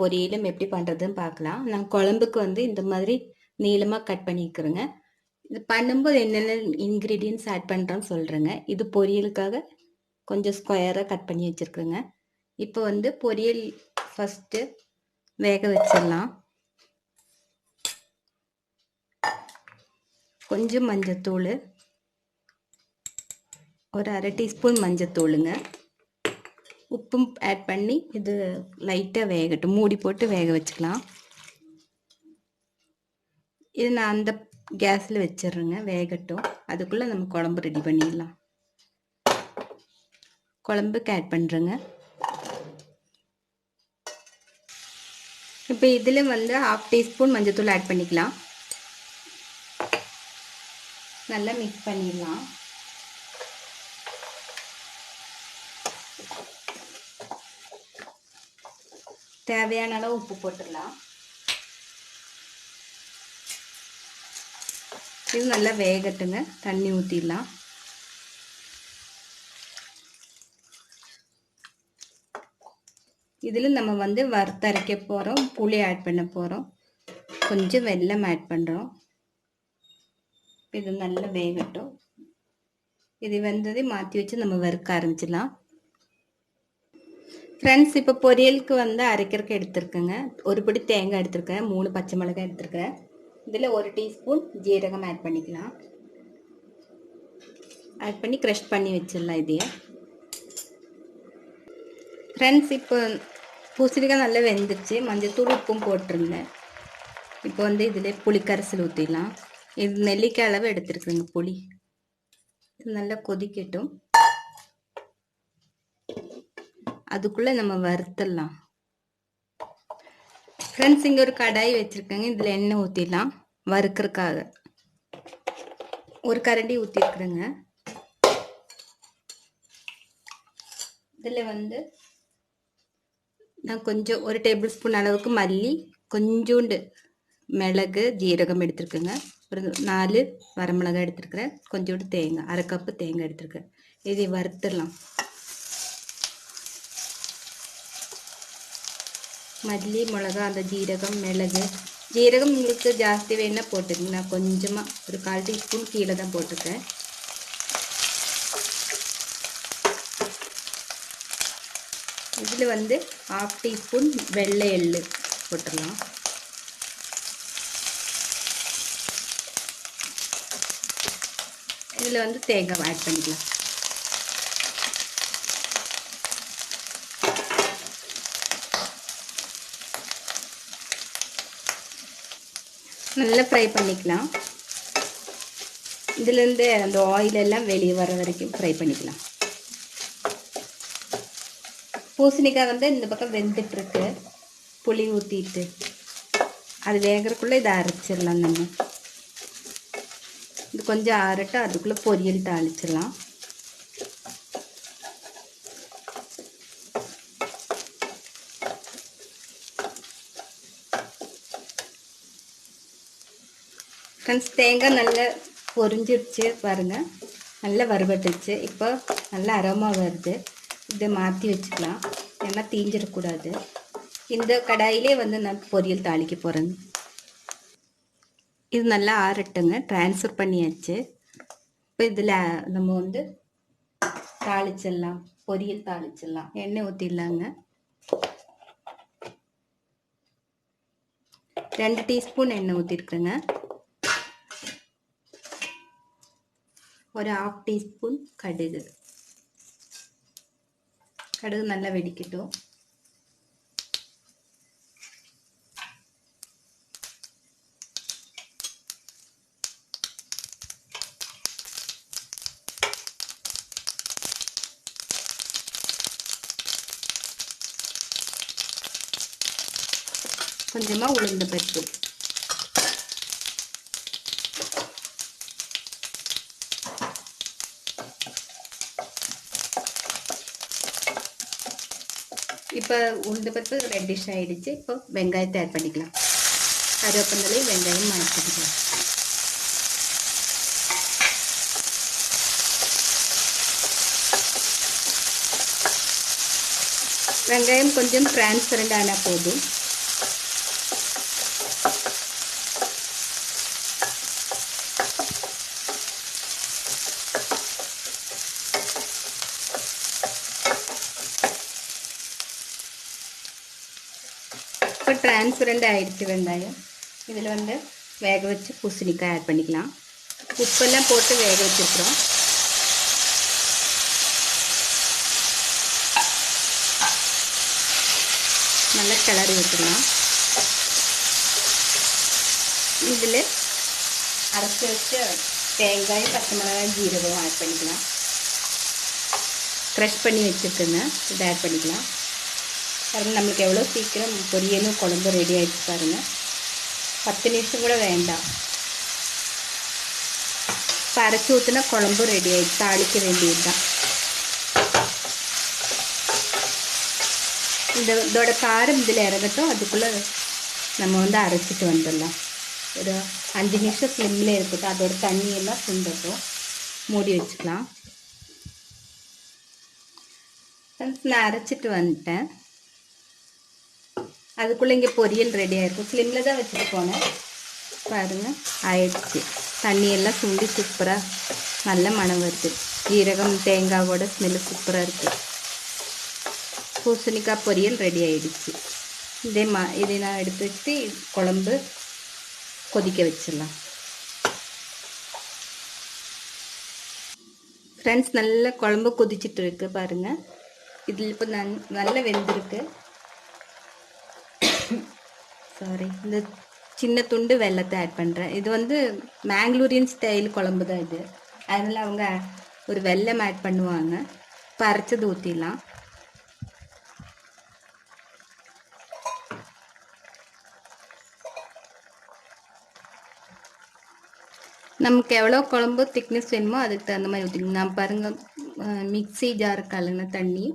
பொரியலும் எப்படி பண்ணுறதுன்னு பார்க்கலாம். நான் குழம்புக்கு வந்து இந்த மாதிரி நீளமாக கட் பண்ணிக்கிறேங்க. இது பண்ணும்போது என்னென்ன இன்க்ரீடியன்ட்ஸ் ஆட் பண்ணுறோன்னு சொல்கிறேங்க. இது பொரியலுக்காக கொஞ்சம் ஸ்கொயராக கட் பண்ணி வச்சுருக்குறேங்க. இப்போ வந்து பொரியல் ஃபஸ்ட்டு வேக வச்சிடலாம். கொஞ்சம் மஞ்சத்தூள், ஒரு அரை டீஸ்பூன் மஞ்சத்தூளுங்க, உப்பும் ஆட் பண்ணி இது லைட்டாக வேகட்டும். மூடி போட்டு வேக வச்சுக்கலாம். இது நான் அந்த கேஸில் வச்சிடுறேங்க, வேகட்டும். அதுக்குள்ளே நம்ம குழம்பு ரெடி பண்ணிடலாம். குழம்புக்கு ஆட் பண்ணுறேங்க. இப்போ இதில் வந்து 1/2 டீஸ்பூன் மஞ்சத்தூள் ஆட் பண்ணிக்கலாம். நல்லா மிக்ஸ் பண்ணிடலாம். தேவையான அளவு உப்பு போட்டுடலாம். இது நல்லா வேகட்டுங்க. தண்ணி ஊற்றிடலாம். இதில் நம்ம வந்து வறுத்தரைக்க போகிறோம், புளி ஆட் பண்ண போகிறோம், கொஞ்சம் வெல்லம் ஆட் பண்ணுறோம். இது நல்லா வேகட்டும். இது வெந்ததை மாற்றி வச்சு நம்ம வறுக்க ஆரம்பிச்சிடலாம். ஃப்ரெண்ட்ஸ், இப்போ பொரியலுக்கு வந்து அரைக்கிறதுக்கு எடுத்துருக்கேங்க. ஒரு பிடி தேங்காய் எடுத்துருக்கேன், 3 பச்சை மிளகாய் எடுத்துருக்கேன். இதில் 1 டீஸ்பூன் ஜீரகம் ஆட் பண்ணிக்கலாம். ஆட் பண்ணி க்ரஷ் பண்ணி வச்சிடலாம் இதையே. ஃப்ரெண்ட்ஸ், இப்போ பூசணிக்காய் நல்லா வெந்துருச்சு. மஞ்சத்தூள் உப்பும் போட்டிருந்தேன். இப்போ வந்து இதில் புளிக்கரைசல் ஊற்றிடலாம். இது நெல்லிக்காய் அளவு எடுத்துருக்குங்க புளி. இது நல்லா கொதிக்கட்டும். அதுக்குள்ளே நம்ம வறுத்துடலாம். ஃப்ரெண்ட்ஸ், இங்கே ஒரு கடாய் வச்சுருக்கேங்க. இதில் எண்ணெய் ஊற்றிடலாம் வறுக்கிறதுக்காக. ஒரு கரண்டி ஊற்றிருக்குறேங்க. இதில் வந்து நான் கொஞ்சம் 1 டேபிள் ஸ்பூன் அளவுக்கு மல்லி, கொஞ்சோண்டு மிளகு, ஜீரகம் எடுத்துருக்கேங்க. ஒரு 4 வரமிளகாய் எடுத்துருக்கிறேன். கொஞ்சோண்டு தேங்காய், 1/2 கப்பு தேங்காய் எடுத்துருக்கேன். இதை வறுத்துடலாம். மல்லி, மிளகா, அந்த ஜீரகம், மிளகு, ஜீரகம் உங்களுக்கு ஜாஸ்தி வேணால் போட்டுக்கங்க. நான் கொஞ்சமாக ஒரு 1/4 டீஸ்பூன் கீழே தான் போட்டுருக்கேன். இதில் வந்து 1/2 டீஸ்பூன் வெள்ளை எள்ளு போட்டுடலாம். இதில் வந்து தேங்காய் ஆட் பண்ணிக்கலாம். நல்லா ஃப்ரை பண்ணிக்கலாம். இதுலேருந்து அந்த ஆயில் எல்லாம் வெளியே வர வரைக்கும் ஃப்ரை பண்ணிக்கலாம். பூசணிக்காய் வந்து இந்த பக்கம் வெந்துட்டுருக்கு. புளி ஊற்றிட்டு அது வேகிறதுக்குள்ளே இதை அரைச்சிடலாம். நம்ம இது கொஞ்சம் ஆறட்டும். அதுக்குள்ளே பொரியல் தாளிச்சிடலாம். ஃப்ரெண்ட்ஸ், தேங்காய் நல்லா பொரிஞ்சிருச்சு பாருங்கள். நல்லா வறுபட்டுச்சு. இப்போ நல்லா அரோமா வருது. இதை மாற்றி வச்சுக்கலாம், ஏன்னா தீஞ்சிடக்கூடாது. இந்த கடாயிலே வந்து நான் பொரியல் தாளிக்க போகிறேங்க. இது நல்லா ஆறட்டுங்க. ட்ரான்ஸ்ஃபர் பண்ணியாச்சு. இப்போ இதில் நம்ம வந்து தாளிச்சிடலாம், பொரியல் தாளிச்சிடலாம். எண்ணெய் ஊற்றிடலாங்க. 2 டீஸ்பூன் எண்ணெய் ஊற்றிருக்குறேங்க. ஒரு 1/2 டீஸ்பூன் கடுகு. கடுகு நல்லா வெடிக்கட்டும். கொஞ்சமாக உளுந்த பருப்பு, இப்போ உளுந்த பருப்பு ரெட்டிஷ் ஆகிடுச்சு. இப்போ வெங்காயத்தை ஆட் பண்ணிக்கலாம். கருவேப்பிலை, வெங்காயம் ஆட் பண்ணிக்கலாம். வெங்காயம் கொஞ்சம் டிரான்ஸ்பரண்ட் ஆனால் போதும். டிரான்ஸ்பரண்ட் ஆயிடுச்சு வெங்காயம். இதில் வந்து வேக வச்சு பூசணிக்காய் ஆட் பண்ணிக்கலாம். உப்பெல்லாம் போட்டு வேக வச்சுருக்குறோம். நல்லா கிளறி விட்டுடலாம். இதில் அரைச்சி வச்ச தேங்காய், பச்சை மிளகாய், ஜீரகம் ஆட் பண்ணிக்கலாம். க்ரஷ் பண்ணி வச்சுருக்குங்க, இதை ஆட் பண்ணிக்கலாம். பாருங்கள் நம்மளுக்கு எவ்வளோ சீக்கிரம் பொரியலும் குழம்பு ரெடி ஆகிடுச்சு பாருங்கள். 10 நிமிஷம் கூட வேண்டாம். இப்போ அரைச்சி ஊற்றினா குழம்பு ரெடி ஆகிடுச்சு. தாளிக்க வேண்டியது தான். இதோட காரம் இதில் இறங்கட்டும். அதுக்குள்ளே நம்ம வந்து அரைச்சிட்டு வந்துடலாம். ஒரு 5 நிமிஷம் ஸ்லிம்மில் இருக்கட்டும். அதோட தண்ணியெல்லாம் சுண்டட்டும். மூடி வச்சுக்கலாம். நான் அரைச்சிட்டு வந்துட்டேன். அதுக்குள்ளே இங்கே பொரியல் ரெடியாக இருக்கும். ஸ்லிம்மில் தான் வச்சுட்டு போனேன். பாருங்கள் ஆயிடுச்சு. தண்ணியெல்லாம் சுண்டி சூப்பராக நல்ல மணம் வருது. ஜீரகம் தேங்காவோட ஸ்மெல்லு சூப்பராக இருக்குது. பூசணிக்காய் பொரியல் ரெடி ஆகிடுச்சு. இதை நான் எடுத்து வச்சு குழம்பு கொதிக்க வச்சிடலாம். ஃப்ரெண்ட்ஸ், நல்ல குழம்பு கொதிச்சிட்டு இருக்கு பாருங்கள். இதில் இப்போ நல்லா வெந்திருக்கு. சாரி, இந்த சின்ன துண்டு வெல்லத்தை ஆட் பண்ணுறேன். இது வந்து மேங்களூரியன் ஸ்டைல் குழம்பு தான் இது. அதனால் அவங்க ஒரு வெல்லம் ஆட் பண்ணுவாங்க. இப்போ அரைச்சது ஊற்றிடலாம். நமக்கு எவ்வளோ குழம்பு திக்னஸ் வேணுமோ அதுக்கு தகுந்த மாதிரி ஊற்றிக்கணும். நான் பாருங்கள் மிக்ஸி ஜார் கலந்த தண்ணி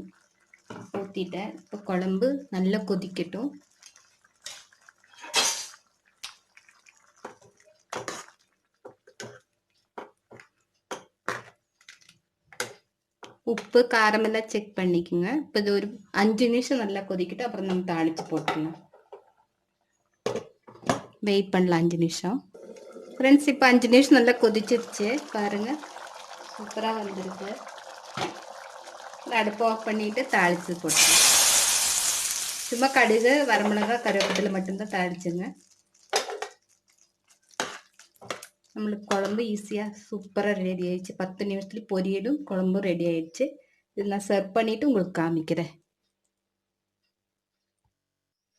ஊற்றிட்டேன். இப்போ குழம்பு நல்லா கொதிக்கட்டும். உப்பு காரம் எல்லாம் செக் பண்ணிக்கோங்க. இப்போ இது ஒரு 5 நிமிஷம் நல்லா கொதிக்கட்டும். அப்புறம் நம்ம தாளித்து போட்டுக்கலாம். வெயிட் பண்ணலாம் 5 நிமிஷம். ஃப்ரெண்ட்ஸ், இப்போ 5 நிமிஷம் நல்லா கொதிச்சிருச்சு பாருங்கள். சூப்பராக வந்துருக்கு. அடுப்பு ஆஃப் பண்ணிவிட்டு தாளித்து போட்டுக்கலாம். சும்மா கடுகு, வரமிளகாய், கருவேப்பிலை மட்டும்தான் தாளிச்சுங்க. நம்மளுக்கு குழம்பு ஈஸியாக சூப்பராக ரெடி ஆயிடுச்சு. 10 நிமிஷத்துலேயே பொரியலும் குழம்பும் ரெடி ஆயிடுச்சு. இது நான் சர்வ் பண்ணிவிட்டு உங்களுக்கு காமிக்கிறேன்.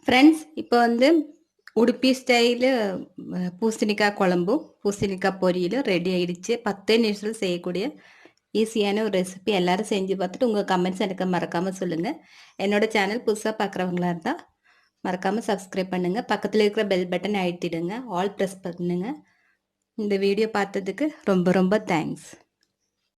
ஃப்ரெண்ட்ஸ், இப்போ வந்து உடுப்பி ஸ்டைலு பூசணிக்காய் குழம்பும் பூசணிக்காய் பொரியலும் ரெடி ஆகிடுச்சு. 10 நிமிஷத்தில் செய்யக்கூடிய ஈஸியான ஒரு ரெசிபி. எல்லோரும் செஞ்சு பார்த்துட்டு உங்கள் கமெண்ட்ஸ் எனக்கு மறக்காமல் சொல்லுங்கள். என்னோடய சேனல் புதுசாக பார்க்குறவங்களா இருந்தால் மறக்காமல் சப்ஸ்கிரைப் பண்ணுங்கள். பக்கத்தில் இருக்கிற பெல் பட்டன் அழுத்திடுங்க. ஆல் ப்ரெஸ் பண்ணுங்கள். இந்த வீடியோ பார்த்ததுக்கு ரொம்ப ரொம்ப தேங்க்ஸ்.